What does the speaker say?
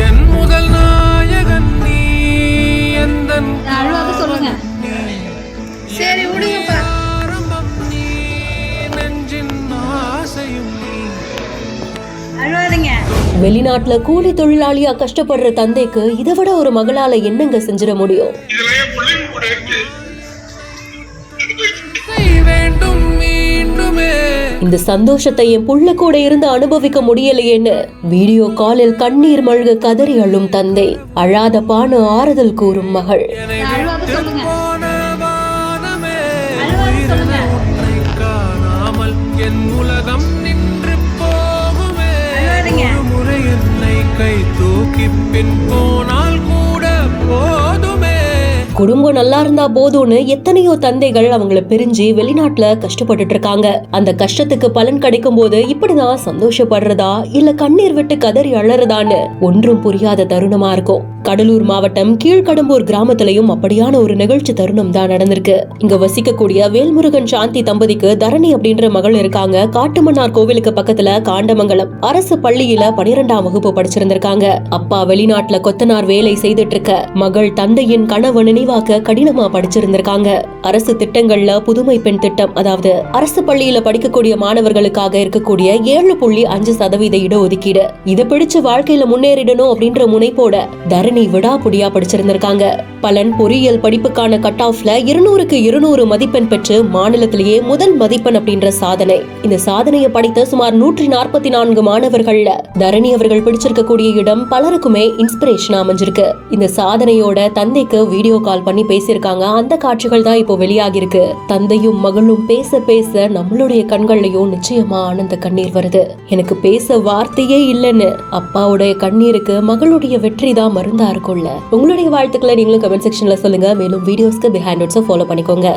என் முதல் நாயகன் நீ எந்தன் சொல்லுங்க. சரி விடுங்கப்பா. நீ நெஞ்சின் ஆசையும் நீ. அழுவாதீங்க. வெளிநாட்டுல கூலி தொழிலாளியா கஷ்டப்படுற தந்தைக்கு இதை விட ஒரு மகளால என்னங்க செஞ்சிட முடியும்? வேண்டும் மீண்டுமே இந்த சந்தோஷத்தை என் புள்ள கூட இருந்து அனுபவிக்க முடியலையேன்னு வீடியோ காலில் கண்ணீர் மல்க கதறி அழும் தந்தை, அழாத பானு ஆறுதல் கூறும் மகள். அழுவாத சொல்லுங்க. போன வானமே அழுவாத சொல்லுங்க. உன்னை காணாமல் என் உலகம் நின்று போகுமே. அழுவாதீங்க. ஒரு முறை என்னை கை தூக்கி பின் போனால் கூட போதுமே. குடும்பம் நல்லா இருந்தா போதும்னு எத்தனையோ தந்தைகள் அவங்கள பிரிஞ்சு வெளிநாட்டுல கஷ்டப்பட்டுட்டு இருக்காங்க. அந்த கஷ்டத்துக்கு பலன் கிடைக்கும் போது இப்படிதான் சந்தோஷப்படுறதா இல்ல கண்ணீர் விட்டு கதறி அழறதான்னு ஒன்றும் புரியாத தருணமா இருக்கும். கடலூர் மாவட்டம் கீழ்கடம்பூர் கிராமத்திலையும் அப்படியான ஒரு நிகழ்ச்சி தருணம் தான் நடந்திருக்கு. இங்க வசிக்கக்கூடிய வேல்முருகன் சாந்தி தம்பதிக்கு தரணி அப்படின்ற மகள் இருக்காங்க. காட்டுமன்னார் கோவிலுக்கு பக்கத்துல காண்டமங்கலம் அரசு பள்ளியில 12ஆம் வகுப்பு படிச்சிருந்திருக்காங்க. அப்பா வெளிநாட்டுல கொத்தனார் வேலை செய்துட்டு இருக்க மகள் தந்தையின் கணவன் நினைவாக்க கடினமா படிச்சிருந்திருக்காங்க. அரசு திட்டங்கள்ல புதுமை பெண் திட்டம், அதாவது அரசு பள்ளியில படிக்கக்கூடிய மாணவர்களுக்காக இருக்கக்கூடிய 7.5% இடஒதுக்கீடு, இதை பிடிச்சு வாழ்க்கையில முன்னேறிடணும் அப்படின்ற முனைப்போட தரணி விடாப்புடியா படிச்சிருந்திருக்காங்க. பலன் பொறியியல் படிப்புக்கான கட் ஆஃப்ல 200க்கு 200 மதிப்பெண் பெற்று மாநிலத்திலேயே முதல் மதிப்பெண் அப்படின்ற சாதனை. இந்த சாதனையை படித்த சுமார் 144 மாணவர்கள்ல தரணி அவர்கள் பிடிச்சிருக்கக்கூடிய இடம் பலருக்குமே இன்ஸ்பிரேஷனா அமைஞ்சிருக்கு. இந்த சாதனையோட தந்தைக்கு வீடியோ கால் பண்ணி பேசியிருக்காங்க. அந்த காட்சிகள் தான் இப்போ வெளியாகி இருக்கு. தந்தையும் மகளும் பேச பேச நம்மளுடைய கண்கள்லயும் நிச்சயமா ஆனந்த கண்ணீர் வருது. எனக்கு பேச வார்த்தையே இல்லைன்னு அப்பாவுடைய கண்ணீருக்கு மகளுடைய வெற்றி தான் மருந்தா இருக்கும்ல. உங்களுடைய வாழ்த்துக்களை நீங்களும் கமெண்ட் செக்ஷன்ல சொல்லுங்க. மேலும் வீடியோஸ்க்கு பிஹைண்ட் நோட்ஸை ஃபாலோ பண்ணிக்கோங்க.